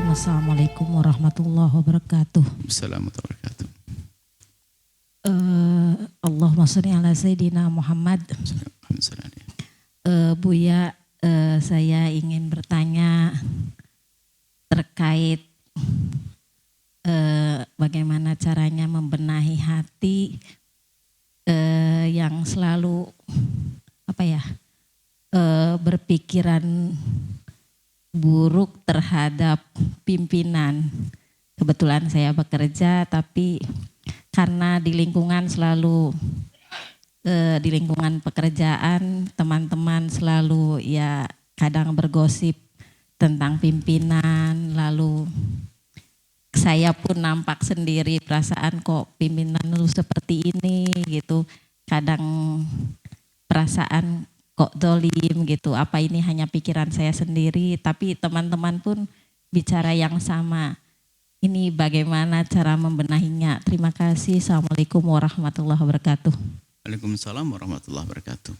Bismillahirrahmanirrahim. Assalamualaikum warahmatullahi wabarakatuh. Assalamualaikum warahmatullahi Allahumma sholli ala Sayyidina Muhammad. wabarakatuh. Buya, saya ingin bertanya terkait bagaimana caranya membenahi hati yang selalu berpikiran buruk terhadap pimpinan. Kebetulan saya bekerja, tapi karena di lingkungan selalu di lingkungan pekerjaan teman-teman selalu ya kadang bergosip tentang pimpinan, lalu saya pun nampak sendiri perasaan kok pimpinan lu seperti ini gitu. Kadang perasaan kok dolim gitu, apa ini hanya pikiran saya sendiri, tapi teman-teman pun bicara yang sama. Ini bagaimana cara membenahinya? Terima kasih. Assalamualaikum warahmatullahi wabarakatuh. Waalaikumsalam warahmatullahi wabarakatuh.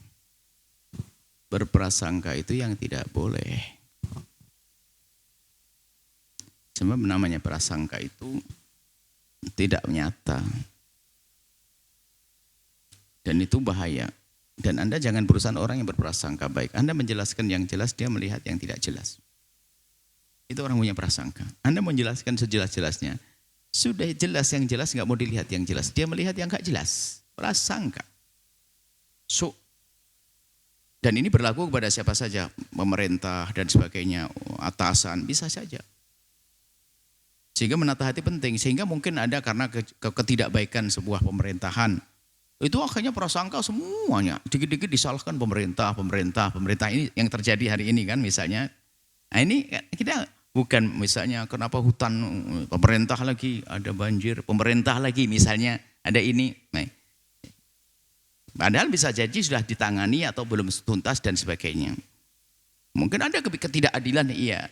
Berprasangka itu yang tidak boleh. Sebab namanya prasangka itu tidak nyata. Dan itu bahaya. Dan Anda jangan berurusan orang yang berprasangka baik. Anda menjelaskan yang jelas, dia melihat yang tidak jelas. Itu orang punya prasangka. Anda menjelaskan sejelas-jelasnya. Sudah jelas yang jelas, nggak mau dilihat yang jelas. Dia melihat yang nggak jelas. Prasangka. Dan ini berlaku kepada siapa saja. Pemerintah dan sebagainya. Atasan, bisa saja. Sehingga menata hati penting. Sehingga mungkin ada karena ketidakbaikan sebuah pemerintahan. Itu akhirnya prasangka semuanya. Dikit-dikit disalahkan pemerintah ini yang terjadi hari ini kan misalnya. Nah ini kita bukan misalnya kenapa hutan pemerintah lagi ada banjir, pemerintah lagi misalnya ada ini. Nah, padahal bisa jadi sudah ditangani atau belum tuntas dan sebagainya. Mungkin ada ketidakadilan, iya.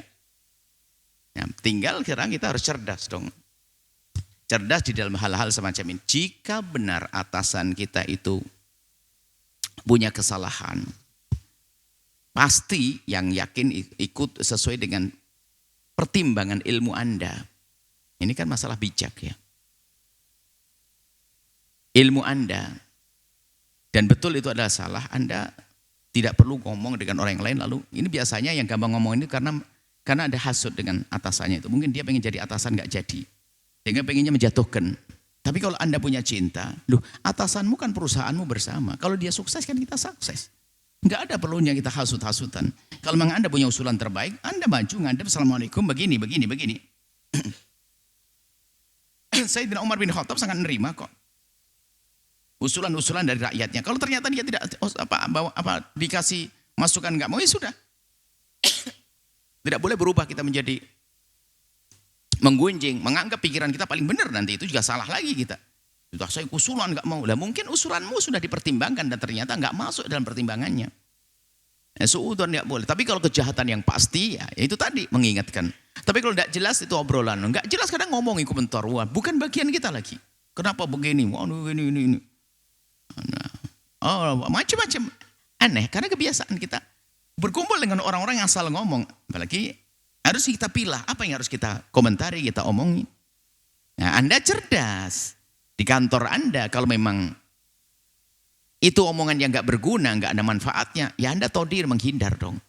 Nah, tinggal sekarang kita harus cerdas dong. Cerdas di dalam hal-hal semacam ini. Jika benar atasan kita itu punya kesalahan, pasti yang yakin ikut sesuai dengan pertimbangan ilmu Anda. Ini kan masalah bijak ya. Ilmu Anda, dan betul itu adalah salah, Anda tidak perlu ngomong dengan orang yang lain. Lalu ini biasanya yang gampang ngomong ini karena ada hasut dengan atasannya itu. Mungkin dia pengen jadi atasan gak jadi. Sehingga pengennya menjatuhkan. Tapi kalau Anda punya cinta, loh atasanmu kan perusahaanmu bersama. Kalau dia sukses kan kita sukses. Enggak ada perlunya kita hasut-hasutan. Kalau memang Anda punya usulan terbaik, Anda maju ngadep Assalamualaikum begini. Sayyidina Umar bin Khattab sangat menerima kok. Usulan-usulan dari rakyatnya. Kalau ternyata dia tidak dikasih masukan enggak mau, ya sudah. Tidak boleh berubah kita menjadi menggunjing, menganggap pikiran kita paling benar, nanti itu juga salah lagi kita. Sudah saya usulan nggak mau, lah mungkin usulanmu sudah dipertimbangkan dan ternyata nggak masuk dalam pertimbangannya. Suudon nggak boleh. Tapi kalau kejahatan yang pasti ya itu tadi mengingatkan. Tapi kalau nggak jelas itu obrolan, nggak jelas kadang ngomongin komentar, wah bukan bagian kita lagi. Kenapa begini? Ini. Oh macam-macam aneh karena kebiasaan kita berkumpul dengan orang-orang yang asal ngomong, apalagi. Harus kita pilih apa yang harus kita komentari, kita omongin. Nah, Anda cerdas. Di kantor Anda kalau memang itu omongan yang gak berguna, gak ada manfaatnya, ya Anda todir, menghindar dong.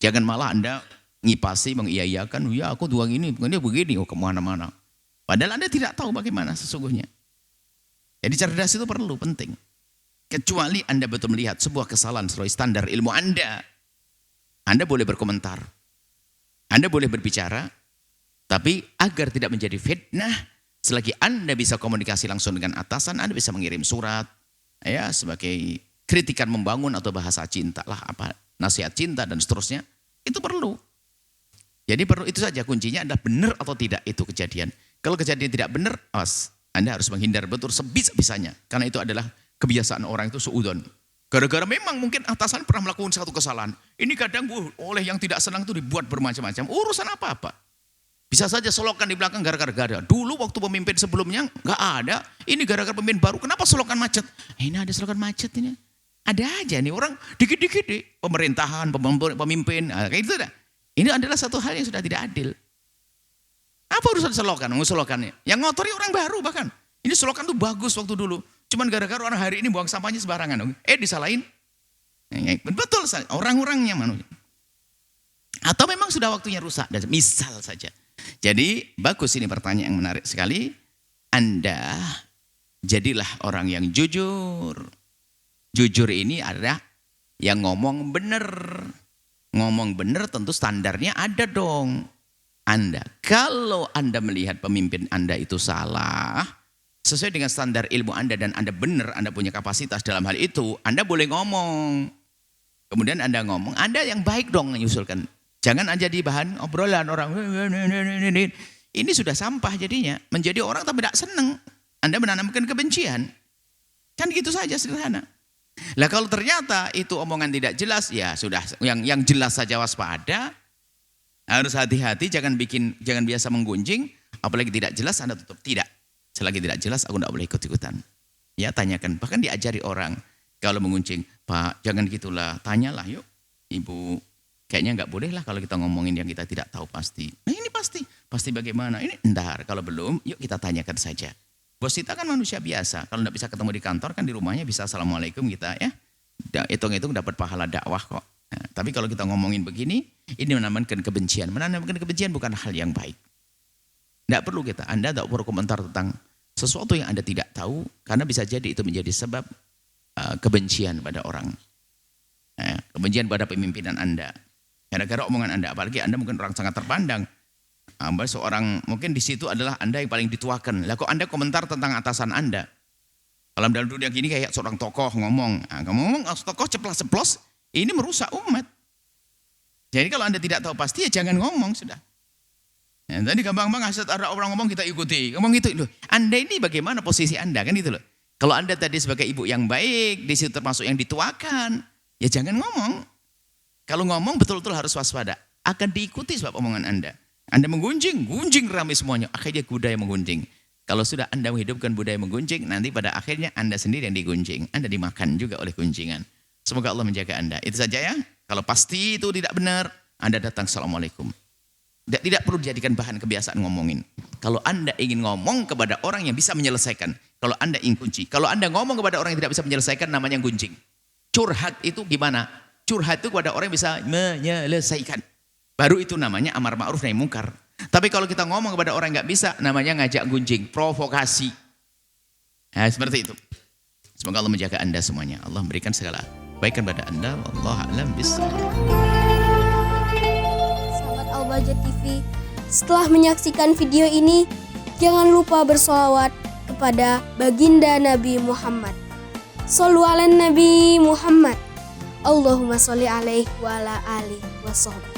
Jangan malah Anda ngipasi, mengiyakan, ya aku tuang ini begini, oh kemana-mana. Padahal Anda tidak tahu bagaimana sesungguhnya. Jadi cerdas itu perlu, penting. Kecuali Anda betul melihat sebuah kesalahan sesuai standar ilmu Anda boleh berkomentar. Anda boleh berbicara, tapi agar tidak menjadi fitnah, selagi Anda bisa komunikasi langsung dengan atasan, Anda bisa mengirim surat, ya sebagai kritikan membangun atau bahasa cinta lah, apa nasihat cinta dan seterusnya, itu perlu. Jadi perlu itu saja kuncinya adalah benar atau tidak itu kejadian. Kalau kejadian tidak benar, Anda harus menghindar betul sebisa-bisanya, karena itu adalah kebiasaan orang itu suudon. Gara-gara memang mungkin atasan pernah melakukan satu kesalahan. Ini kadang oleh yang tidak senang itu dibuat bermacam-macam. Urusan apa-apa. Bisa saja solokan di belakang gara-gara. Dulu waktu pemimpin sebelumnya nggak ada. Ini gara-gara pemimpin baru. Kenapa solokan macet? Ini ada solokan macet ini. Ada aja nih orang dikit-dikit pemerintahan, pemimpin. Kayak gitu dah. Ini adalah satu hal yang sudah tidak adil. Apa urusan selokan? Selokannya. Yang ngotori orang baru bahkan. Ini selokan tuh bagus waktu dulu. Cuman gara-gara orang hari ini buang sampahnya sembarangan. Disalahin. Betul, orang-orangnya manusia. Atau memang sudah waktunya rusak. Misal saja. Jadi bagus ini pertanyaan yang menarik sekali. Anda jadilah orang yang jujur. Jujur ini adalah yang ngomong benar. Ngomong benar tentu standarnya ada dong. Kalau Anda melihat pemimpin Anda itu salah, sesuai dengan standar ilmu Anda dan Anda benar, Anda punya kapasitas dalam hal itu, Anda boleh ngomong. Kemudian Anda ngomong, Anda yang baik dong menyusulkan. Jangan jadi bahan obrolan orang. Ini sudah sampah jadinya. Menjadi orang tapi tidak senang. Anda menanamkan kebencian. Kan gitu saja sederhana. Lah kalau ternyata itu omongan tidak jelas, ya sudah. Yang jelas saja waspada. Harus hati-hati, jangan biasa menggunjing. Apalagi tidak jelas Anda tutup. Tidak. Selagi tidak jelas aku tidak boleh ikut-ikutan. Ya tanyakan. Bahkan diajari orang. Kalau menguncing, Pak jangan gitulah. Tanyalah yuk. Ibu kayaknya nggak boleh lah kalau kita ngomongin yang kita tidak tahu pasti. Nah ini pasti. Pasti bagaimana? Ini entar. Kalau belum yuk kita tanyakan saja. Bos kita kan manusia biasa. Kalau tidak bisa ketemu di kantor kan di rumahnya bisa assalamualaikum kita ya. Hitung-hitung dapat pahala dakwah kok. Nah, tapi kalau kita ngomongin begini, ini menanamkan kebencian. Menanamkan kebencian bukan hal yang baik. Tidak perlu Anda tidak perlu komentar tentang sesuatu yang Anda tidak tahu, karena bisa jadi itu menjadi sebab kebencian pada orang. Kebencian pada pemimpinan Anda. Gara-gara omongan Anda, apalagi Anda mungkin orang sangat terpandang. Seorang mungkin di situ adalah Anda yang paling dituakan. Lah kok Anda komentar tentang atasan Anda? Kalau dalam dunia gini kayak seorang tokoh ngomong. Ngomong tokoh ceplos-ceplos, ini merusak umat. Jadi kalau Anda tidak tahu pasti ya jangan ngomong sudah. Ya, tadi gampang ada orang ngomong kita ikuti. Ngomong gitu loh. Anda ini bagaimana posisi Anda kan gitu loh. Kalau Anda tadi sebagai ibu yang baik, di situ termasuk yang dituakan, ya jangan ngomong. Kalau ngomong betul-betul harus waspada. Akan diikuti sebab omongan Anda. Anda menggunjing ramai semuanya. Akhirnya budaya menggunjing. Kalau sudah Anda menghidupkan budaya menggunjing, nanti pada akhirnya Anda sendiri yang digunjing. Anda dimakan juga oleh gunjingan. Semoga Allah menjaga Anda. Itu saja ya. Kalau pasti itu tidak benar, Anda datang assalamualaikum. Tidak perlu dijadikan bahan kebiasaan ngomongin. Kalau Anda ingin ngomong kepada orang yang bisa menyelesaikan. Kalau Anda ingin kunci. Kalau Anda ngomong kepada orang yang tidak bisa menyelesaikan, namanya gunjing. Curhat itu gimana? Curhat itu kepada orang yang bisa menyelesaikan. Baru itu namanya amar ma'ruf nahi mungkar. Tapi kalau kita ngomong kepada orang yang nggak bisa, namanya ngajak gunjing, provokasi. Nah, seperti itu. Semoga Allah menjaga Anda semuanya. Allah memberikan segala kebaikan pada Anda. Wallahu a'lam bishawab. Sahabat Al-Bahjah TV, setelah menyaksikan video ini, jangan lupa bersolawat kepada baginda Nabi Muhammad. Shollu ala Nabi Muhammad. Allahumma sholli alaihi wa ala alihi wa sahbihi.